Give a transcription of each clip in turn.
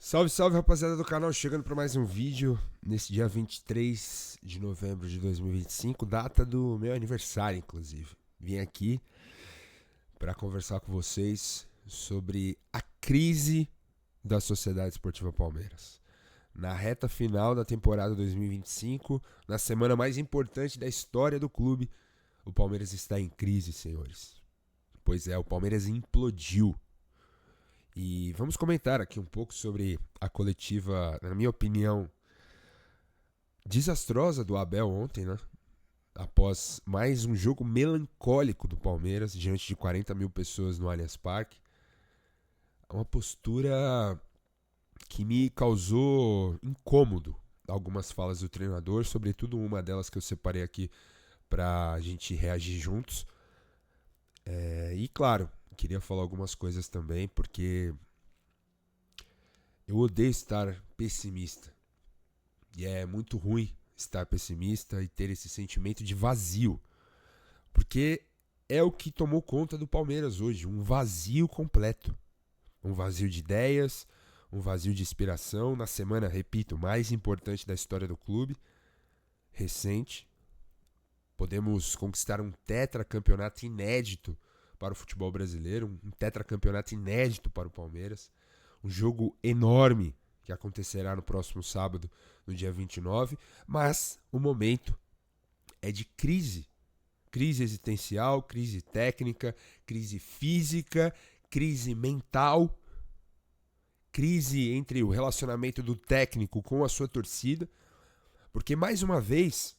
Salve, salve, rapaziada do canal, chegando para mais um vídeo nesse dia 23 de novembro de 2025, data do meu aniversário, inclusive. Vim aqui para conversar com vocês sobre a crise da Sociedade Esportiva Palmeiras. Na reta final da temporada 2025, na semana mais importante da história do clube, o Palmeiras está em crise, senhores. Pois é, o Palmeiras implodiu. E vamos comentar aqui um pouco sobre a coletiva, na minha opinião, desastrosa do Abel ontem, né? Após mais um jogo melancólico do Palmeiras, diante de 40 mil pessoas no Allianz Parque. Uma postura que me causou incômodo. Algumas falas do treinador, sobretudo uma delas que eu separei aqui pra gente reagir juntos. E claro, queria falar algumas coisas também, porque eu odeio estar pessimista. E é muito ruim estar pessimista e ter esse sentimento de vazio. Porque é o que tomou conta do Palmeiras hoje, um vazio completo. Um vazio de ideias, um vazio de inspiração. Na semana, repito, mais importante da história do clube, recente. Podemos conquistar um tetracampeonato inédito para o futebol brasileiro, um tetracampeonato inédito para o Palmeiras. Um jogo enorme que acontecerá no próximo sábado, no dia 29, mas o momento é de crise. Crise existencial, crise técnica, crise física, crise mental, crise entre o relacionamento do técnico com a sua torcida, porque mais uma vez,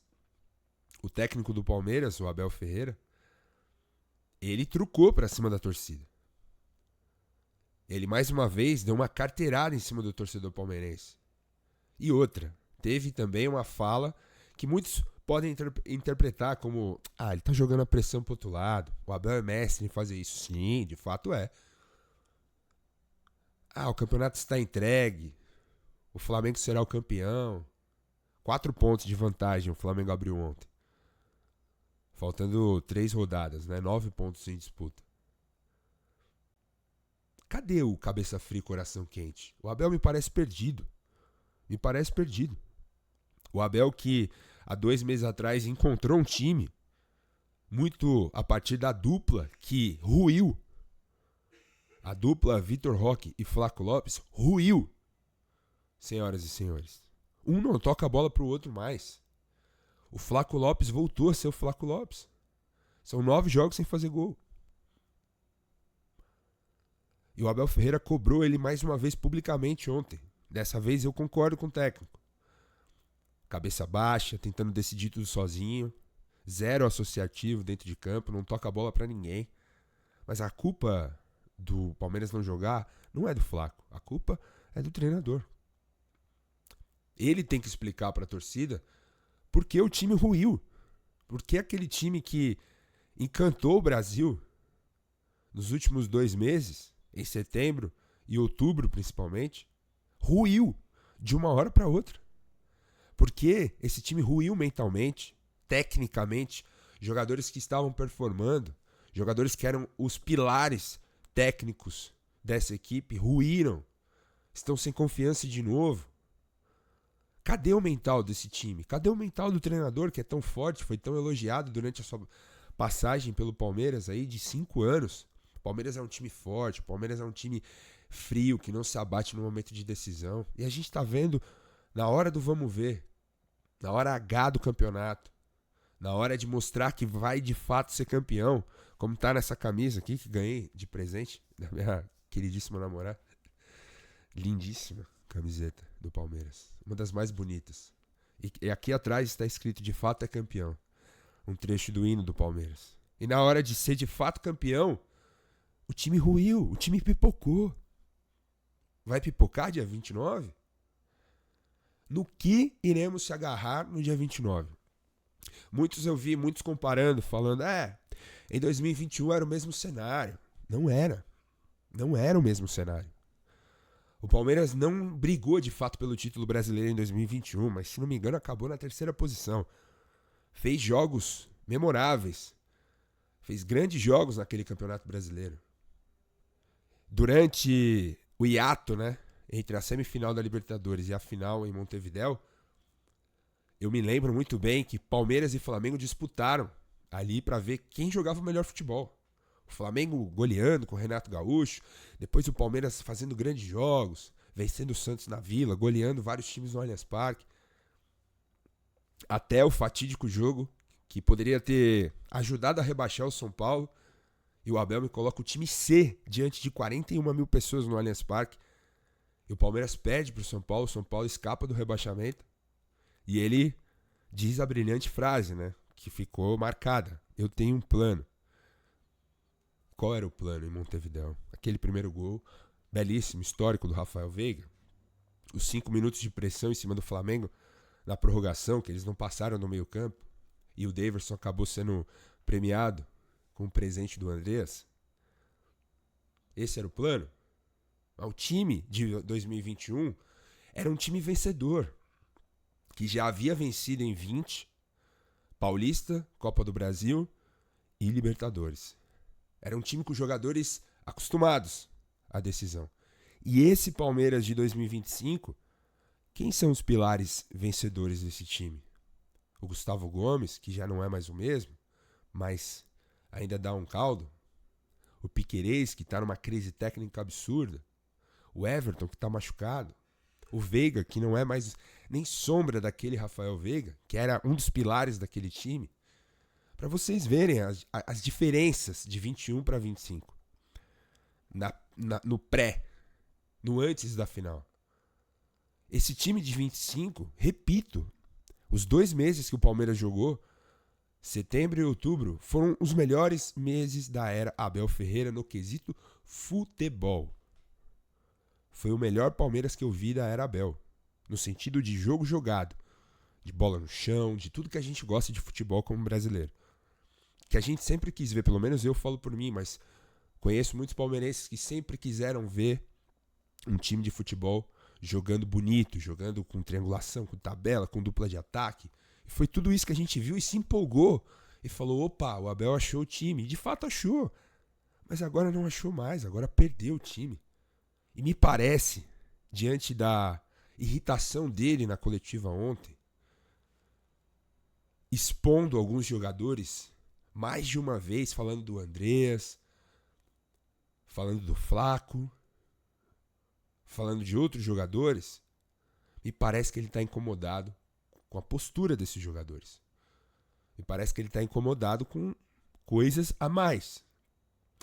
o técnico do Palmeiras, o Abel Ferreira, ele trucou para cima da torcida. Ele mais uma vez deu uma carteirada em cima do torcedor palmeirense. E outra, teve também uma fala que muitos podem interpretar como: ele tá jogando a pressão pro outro lado, o Abel é mestre em fazer isso. Sim, de fato é. O campeonato está entregue, o Flamengo será o campeão. 4 pontos de vantagem o Flamengo abriu ontem. Faltando 3 rodadas, né? 9 pontos em disputa. Cadê o cabeça fria e coração quente? O Abel me parece perdido. Me parece perdido. O Abel que há 2 meses atrás encontrou um time muito a partir da dupla que ruiu. A dupla Vitor Roque e Flaco Lopes ruiu. Senhoras e senhores. Um não toca a bola pro outro mais. O Flaco Lopes voltou a ser o Flaco Lopes. São 9 jogos sem fazer gol. E o Abel Ferreira cobrou ele mais uma vez publicamente ontem. Dessa vez eu concordo com o técnico. Cabeça baixa, tentando decidir tudo sozinho. Zero associativo dentro de campo, não toca a bola pra ninguém. Mas a culpa do Palmeiras não jogar não é do Flaco. A culpa é do treinador. Ele tem que explicar pra torcida por que o time ruiu. Por que aquele time que encantou o Brasil nos últimos 2 meses, em setembro e outubro principalmente, ruiu de uma hora para outra. Porque esse time ruiu mentalmente, tecnicamente, jogadores que estavam performando, jogadores que eram os pilares técnicos dessa equipe, ruíram, estão sem confiança de novo. Cadê o mental desse time? Cadê o mental do treinador que é tão forte, foi tão elogiado durante a sua passagem pelo Palmeiras aí de 5 anos? O Palmeiras é um time forte, o Palmeiras é um time frio, que não se abate no momento de decisão. E a gente tá vendo na hora do vamos ver, na hora H do campeonato, na hora de mostrar que vai de fato ser campeão, como tá nessa camisa aqui que ganhei de presente da minha queridíssima namorada. Lindíssima camiseta do Palmeiras, uma das mais bonitas. E aqui atrás está escrito: de fato é campeão. Um trecho do hino do Palmeiras. E na hora de ser de fato campeão, o time ruiu, o time pipocou. Vai pipocar dia 29? No que iremos se agarrar no dia 29? Eu vi muitos comparando, falando: em 2021 era o mesmo cenário. Não era. Não era o mesmo cenário. O Palmeiras não brigou de fato pelo título brasileiro em 2021, mas se não me engano acabou na 3ª posição. Fez jogos memoráveis. Fez grandes jogos naquele campeonato brasileiro. Durante o hiato, né, entre a semifinal da Libertadores e a final em Montevidéu, eu me lembro muito bem que Palmeiras e Flamengo disputaram ali para ver quem jogava o melhor futebol. O Flamengo goleando com o Renato Gaúcho, depois o Palmeiras fazendo grandes jogos, vencendo o Santos na Vila, goleando vários times no Allianz Parque. Até o fatídico jogo que poderia ter ajudado a rebaixar o São Paulo, e o Abel me coloca o time C diante de 41 mil pessoas no Allianz Parque. E o Palmeiras perde para o São Paulo escapa do rebaixamento. E ele diz a brilhante frase, né, que ficou marcada: eu tenho um plano. Qual era o plano em Montevidéu? Aquele primeiro gol, belíssimo, histórico do Rafael Veiga. Os 5 minutos de pressão em cima do Flamengo na prorrogação, que eles não passaram no meio campo. E o Daverson acabou sendo premiado com o presente do Andreas. Esse era o plano. O time de 2021 era um time vencedor, que já havia vencido em 20, Paulista, Copa do Brasil e Libertadores. Era um time com jogadores acostumados à decisão. E esse Palmeiras de 2025, quem são os pilares vencedores desse time? O Gustavo Gomes, que já não é mais o mesmo, mas ainda dá um caldo. O Piquerez, que está numa crise técnica absurda. O Everton, que está machucado. O Veiga, que não é mais nem sombra daquele Rafael Veiga, que era um dos pilares daquele time. Para vocês verem as diferenças de 21 para 25. No pré, no antes da final. Esse time de 25, repito, os 2 meses que o Palmeiras jogou, setembro e outubro, foram os melhores meses da era Abel Ferreira no quesito futebol. Foi o melhor Palmeiras que eu vi da era Abel, no sentido de jogo jogado, de bola no chão, de tudo que a gente gosta de futebol como brasileiro. Que a gente sempre quis ver, pelo menos eu falo por mim, mas conheço muitos palmeirenses que sempre quiseram ver um time de futebol jogando bonito, jogando com triangulação, com tabela, com dupla de ataque. E foi tudo isso que a gente viu e se empolgou. E falou, opa, o Abel achou o time. E de fato achou. Mas agora não achou mais, agora perdeu o time. E me parece, diante da irritação dele na coletiva ontem, expondo alguns jogadores, mais de uma vez falando do Andreas, falando do Flaco, falando de outros jogadores, me parece que ele está incomodado com a postura desses jogadores. Me parece que ele está incomodado com coisas a mais.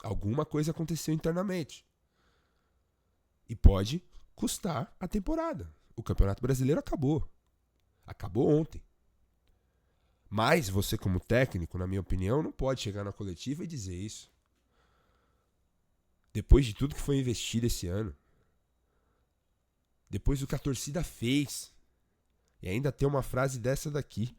Alguma coisa aconteceu internamente. E pode custar a temporada. O Campeonato Brasileiro acabou. Acabou ontem. Mas você, como técnico, na minha opinião, não pode chegar na coletiva e dizer isso. Depois de tudo que foi investido esse ano, depois do que a torcida fez, e ainda tem uma frase dessa daqui.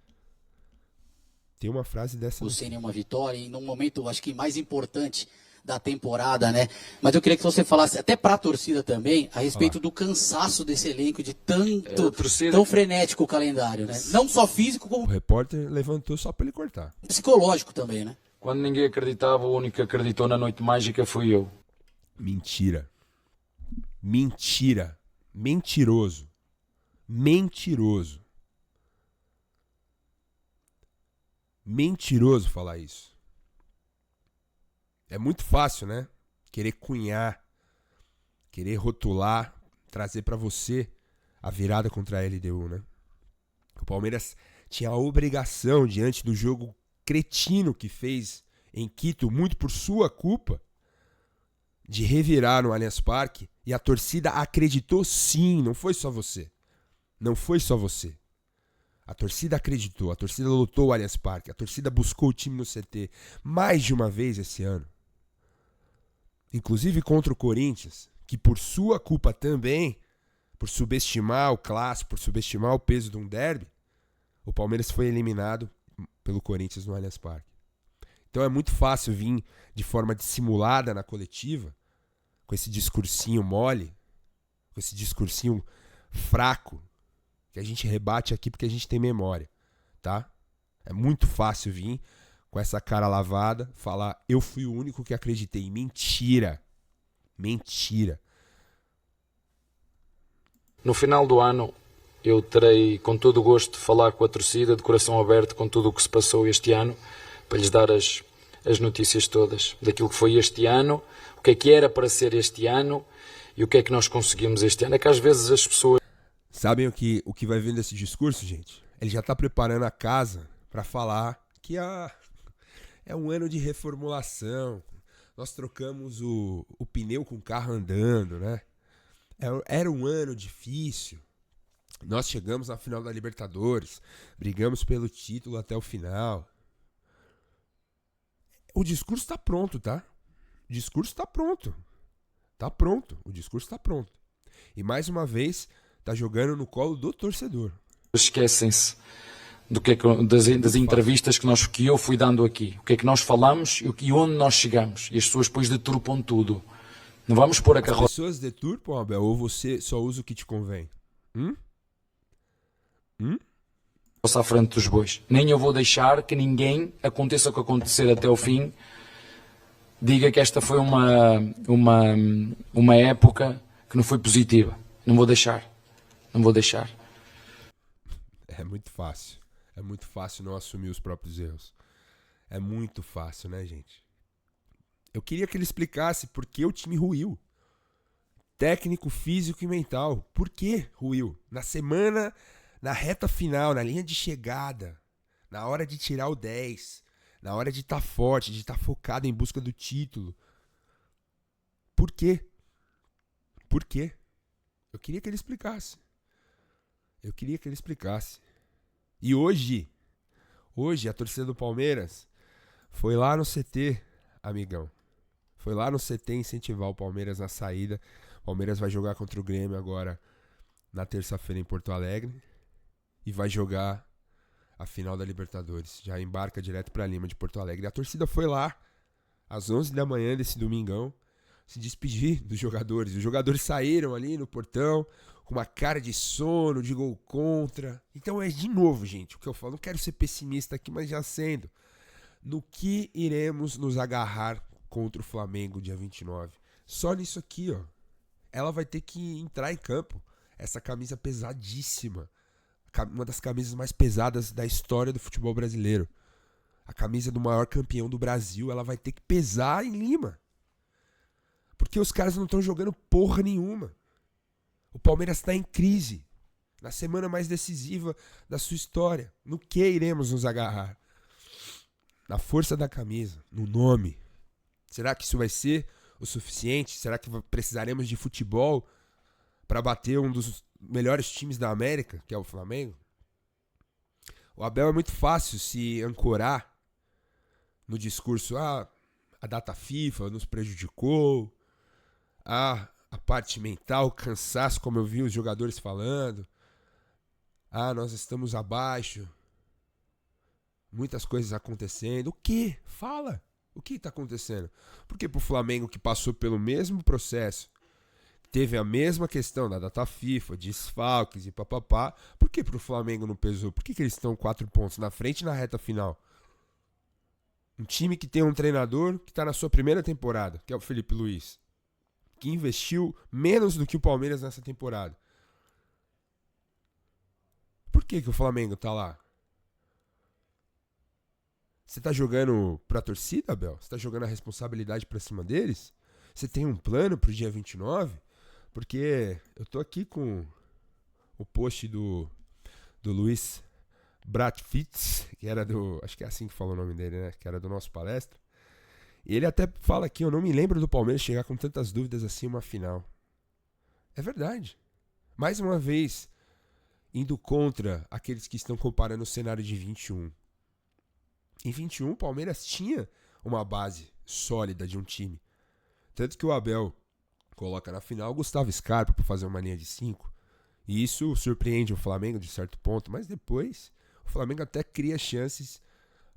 Tem uma frase dessa daqui. Sem nenhuma vitória, e num momento, acho que mais importante da temporada, né? Mas eu queria que você falasse, até pra torcida também, a respeito do cansaço desse elenco, de tão frenético o calendário, né? Não só físico, como O repórter levantou só pra ele cortar. psicológico também, né? Quando ninguém acreditava, o único que acreditou na noite mágica fui eu. Mentira. Mentira. Mentiroso. Mentiroso. Mentiroso falar isso. É muito fácil, né? Querer cunhar, querer rotular, trazer pra você a virada contra a LDU, né? O Palmeiras tinha a obrigação, diante do jogo cretino que fez em Quito, muito por sua culpa, de revirar no Allianz Parque, e a torcida acreditou sim, não foi só você. Não foi só você. A torcida acreditou, a torcida lotou o Allianz Parque, a torcida buscou o time no CT mais de uma vez esse ano. Inclusive contra o Corinthians, que por sua culpa também, por subestimar o clássico, por subestimar o peso de um derby, o Palmeiras foi eliminado pelo Corinthians no Allianz Parque. Então é muito fácil vir de forma dissimulada na coletiva, com esse discursinho mole, com esse discursinho fraco, que a gente rebate aqui porque a gente tem memória, tá? É muito fácil vir com essa cara lavada, falar, eu fui o único que acreditei. Mentira. Mentira. No final do ano, eu terei com todo o gosto de falar com a torcida, de coração aberto, com tudo o que se passou este ano, para lhes dar as notícias todas daquilo que foi este ano, o que era para ser este ano e o que é que nós conseguimos este ano. É que às vezes as pessoas... Sabem o que vai vir desse discurso, gente? Ele já tá preparando a casa para falar que é um ano de reformulação. Nós trocamos o pneu com o carro andando, né? Era um ano difícil. Nós chegamos na final da Libertadores, brigamos pelo título até o final. O discurso tá pronto, tá? O discurso tá pronto. Tá pronto. O discurso tá pronto. E mais uma vez, tá jogando no colo do torcedor. Esquecem-se das entrevistas que eu fui dando aqui. O que é que nós falamos e onde nós chegamos. E as pessoas depois deturpam tudo. Não vamos pôr a carroça... As pessoas deturpam, Abel, ou você só usa o que te convém? à frente dos bois. Nem eu vou deixar que ninguém, aconteça o que acontecer até o fim, diga que esta foi uma época que não foi positiva. Não vou deixar. Não vou deixar. É muito fácil. É muito fácil não assumir os próprios erros. É muito fácil, né, gente? Eu queria que ele explicasse por que o time ruiu. Técnico, físico e mental. Por que ruiu? Na semana, na reta final, na linha de chegada, na hora de tirar o 10, na hora de estar forte, de estar focado em busca do título. Por quê? Por quê? Eu queria que ele explicasse. Eu queria que ele explicasse. E hoje a torcida do Palmeiras foi lá no CT, amigão. Foi lá no CT incentivar o Palmeiras na saída. O Palmeiras vai jogar contra o Grêmio agora na terça-feira em Porto Alegre. E vai jogar a final da Libertadores. Já embarca direto pra Lima de Porto Alegre. E a torcida foi lá às 11 da manhã desse domingão se despedir dos jogadores. Os jogadores saíram ali no portão com uma cara de sono, de gol contra. Então é de novo, gente, o que eu falo. Não quero ser pessimista aqui, mas já sendo. No que iremos nos agarrar contra o Flamengo dia 29? Só nisso aqui, ó. Ela vai ter que entrar em campo. Essa camisa pesadíssima. Uma das camisas mais pesadas da história do futebol brasileiro. A camisa do maior campeão do Brasil, ela vai ter que pesar em Lima. Porque os caras não estão jogando porra nenhuma. O Palmeiras está em crise. Na semana mais decisiva da sua história. No que iremos nos agarrar? Na força da camisa, no nome. Será que isso vai ser o suficiente? Será que precisaremos de futebol para bater um dos melhores times da América, que é o Flamengo? O Abel é muito fácil se ancorar no discurso: a data FIFA nos prejudicou, a parte mental, o cansaço, como eu vi os jogadores falando, nós estamos abaixo, muitas coisas acontecendo. O que? Fala! O que está acontecendo? Porque pro Flamengo, que passou pelo mesmo processo, teve a mesma questão da data FIFA, desfalques e papapá, por que pro Flamengo não pesou? Por que eles estão 4 pontos na frente na reta final? Um time que tem um treinador que está na sua primeira temporada, que é o Felipe Luiz, que investiu menos do que o Palmeiras nessa temporada. Por que o Flamengo tá lá? Você tá jogando pra torcida, Abel? Você tá jogando a responsabilidade pra cima deles? Você tem um plano pro dia 29? Porque eu tô aqui com o post do Luiz Bratfitz, que era do... Acho que é assim que fala o nome dele, né? Que era do nosso palestra. E ele até fala aqui: eu não me lembro do Palmeiras chegar com tantas dúvidas assim uma final. É verdade. Mais uma vez, indo contra aqueles que estão comparando o cenário de 21. Em 21, o Palmeiras tinha uma base sólida de um time. Tanto que o Abel coloca na final o Gustavo Scarpa para fazer uma linha de 5. E isso surpreende o Flamengo de certo ponto. Mas depois, o Flamengo até cria chances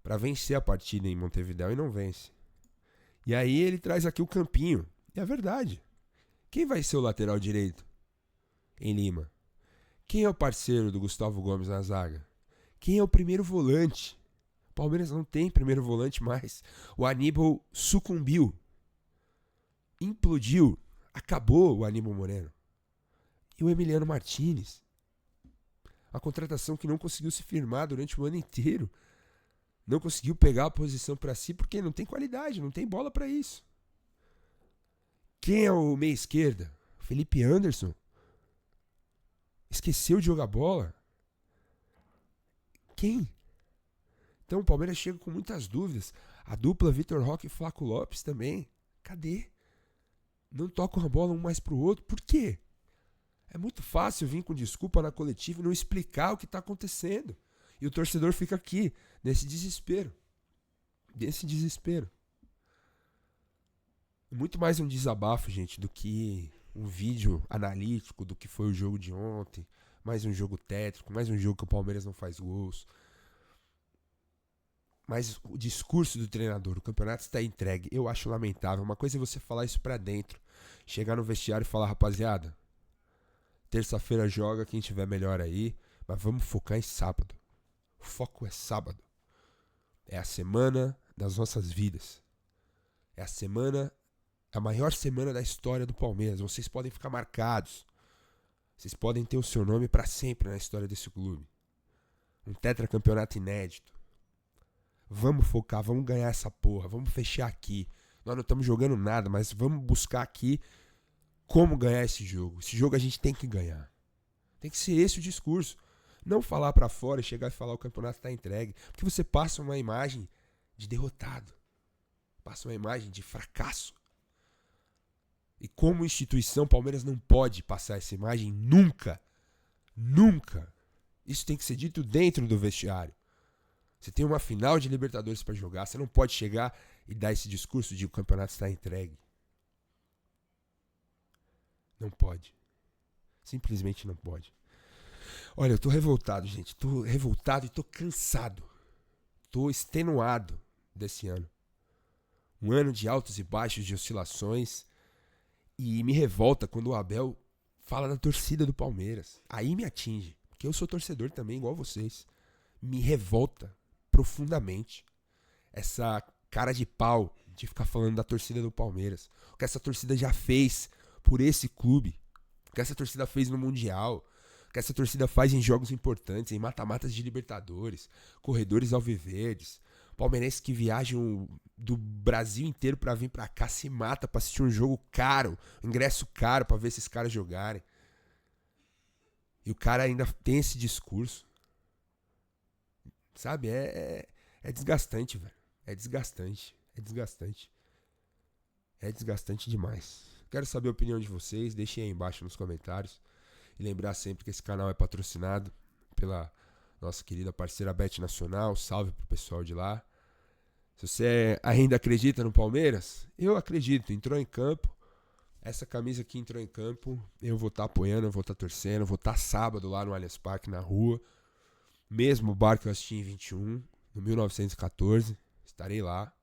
para vencer a partida em Montevidéu e não vence. E aí ele traz aqui o Campinho. E é verdade. Quem vai ser o lateral direito em Lima? Quem é o parceiro do Gustavo Gomes na zaga? Quem é o primeiro volante? O Palmeiras não tem primeiro volante mais. O Aníbal sucumbiu. Implodiu. Acabou o Aníbal Moreno. E o Emiliano Martinez, a contratação que não conseguiu se firmar durante o ano inteiro, não conseguiu pegar a posição para si porque não tem qualidade, não tem bola para isso. Quem é o meia esquerda? Felipe Anderson. Esqueceu de jogar bola. Quem? Então o Palmeiras chega com muitas dúvidas. A dupla Vitor Roque e Flaco Lopes também. Cadê? Não tocam a bola um mais pro outro. Por quê? É muito fácil vir com desculpa na coletiva e não explicar o que está acontecendo. E o torcedor fica aqui, nesse desespero. Nesse desespero. Muito mais um desabafo, gente, do que um vídeo analítico do que foi o jogo de ontem. Mais um jogo tétrico, mais um jogo que o Palmeiras não faz gols. Mas o discurso do treinador, o campeonato está entregue, eu acho lamentável. Uma coisa é você falar isso pra dentro. Chegar no vestiário e falar, rapaziada, terça-feira joga quem tiver melhor aí, mas vamos focar em sábado. O foco é sábado. É a semana das nossas vidas. É a semana, a maior semana da história do Palmeiras. Vocês podem ficar marcados. Vocês podem ter o seu nome pra sempre na história desse clube. Um tetracampeonato inédito. Vamos focar, vamos ganhar essa porra, vamos fechar aqui. Nós não estamos jogando nada, mas vamos buscar aqui como ganhar esse jogo. Esse jogo a gente tem que ganhar. Tem que ser esse o discurso. Não falar pra fora e chegar e falar o campeonato tá entregue. Porque você passa uma imagem de derrotado. Passa uma imagem de fracasso. E como instituição, o Palmeiras não pode passar essa imagem nunca. Nunca. Isso tem que ser dito dentro do vestiário. Você tem uma final de Libertadores para jogar. Você não pode chegar e dar esse discurso de que o campeonato está entregue. Não pode. Simplesmente não pode. Olha, eu tô revoltado, gente. Tô revoltado e tô cansado. Tô extenuado desse ano. Um ano de altos e baixos, de oscilações. E me revolta quando o Abel fala da torcida do Palmeiras. Aí me atinge. Porque eu sou torcedor também, igual vocês. Me revolta profundamente essa cara de pau de ficar falando da torcida do Palmeiras. O que essa torcida já fez por esse clube. O que essa torcida fez no Mundial. O que essa torcida faz em jogos importantes, em mata-matas de Libertadores, corredores alviverdes. Palmeirenses que viajam do Brasil inteiro pra vir pra cá se mata pra assistir um jogo caro, ingresso caro pra ver esses caras jogarem. E o cara ainda tem esse discurso. Sabe? É desgastante, velho. É desgastante. É desgastante. É desgastante demais. Quero saber a opinião de vocês. Deixem aí embaixo nos comentários. E lembrar sempre que esse canal é patrocinado pela nossa querida parceira Bet Nacional. Salve pro pessoal de lá. Se você ainda acredita no Palmeiras, eu acredito. Entrou em campo. Essa camisa aqui entrou em campo. Eu vou estar apoiando, eu vou estar torcendo. Eu vou estar sábado lá no Allianz Parque, na rua. Mesmo bar que eu assisti em 21, no 1914. Estarei lá.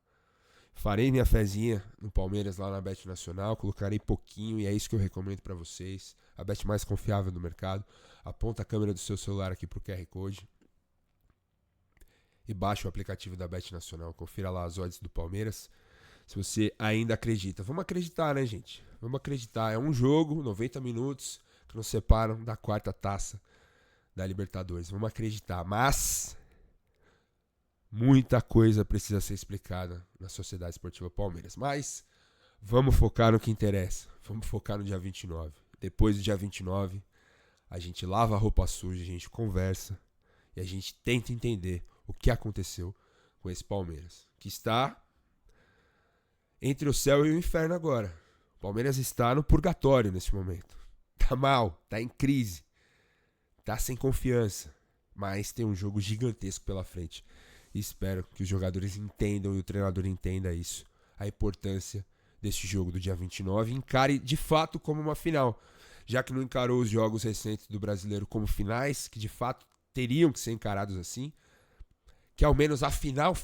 Farei minha fezinha no Palmeiras lá na Bet Nacional. Colocarei pouquinho e é isso que eu recomendo pra vocês. A bet mais confiável do mercado. Aponta a câmera do seu celular aqui pro QR Code. E baixa o aplicativo da Bet Nacional. Confira lá as odds do Palmeiras. Se você ainda acredita. Vamos acreditar, né, gente? Vamos acreditar. É um jogo, 90 minutos, que nos separam da quarta taça da Libertadores. Vamos acreditar. Mas muita coisa precisa ser explicada na Sociedade Esportiva Palmeiras. Mas vamos focar no que interessa. Vamos focar no dia 29. Depois do dia 29, a gente lava a roupa suja, a gente conversa e a gente tenta entender o que aconteceu com esse Palmeiras, que está entre o céu e o inferno agora. O Palmeiras está no purgatório nesse momento. Tá mal, tá em crise, tá sem confiança, mas tem um jogo gigantesco pela frente. E espero que os jogadores entendam e o treinador entenda isso, a importância desse jogo do dia 29 e encare de fato como uma final, já que não encarou os jogos recentes do Brasileiro como finais, que de fato teriam que ser encarados assim, que ao menos a final,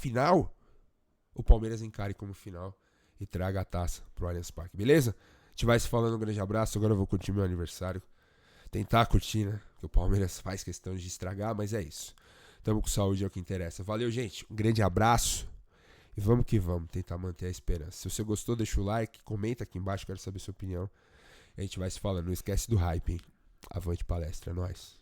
o Palmeiras encare como final e traga a taça pro Allianz Parque, beleza? A gente vai se falando, um grande abraço, agora eu vou curtir meu aniversário, tentar curtir, né, que o Palmeiras faz questão de estragar, mas é isso, tamo com saúde, é o que interessa. Valeu, gente, um grande abraço e vamos que vamos, tentar manter a esperança. Se você gostou, deixa o like, comenta aqui embaixo, quero saber sua opinião, e a gente vai se falando, não esquece do hype, hein? Avante palestra, é nóis.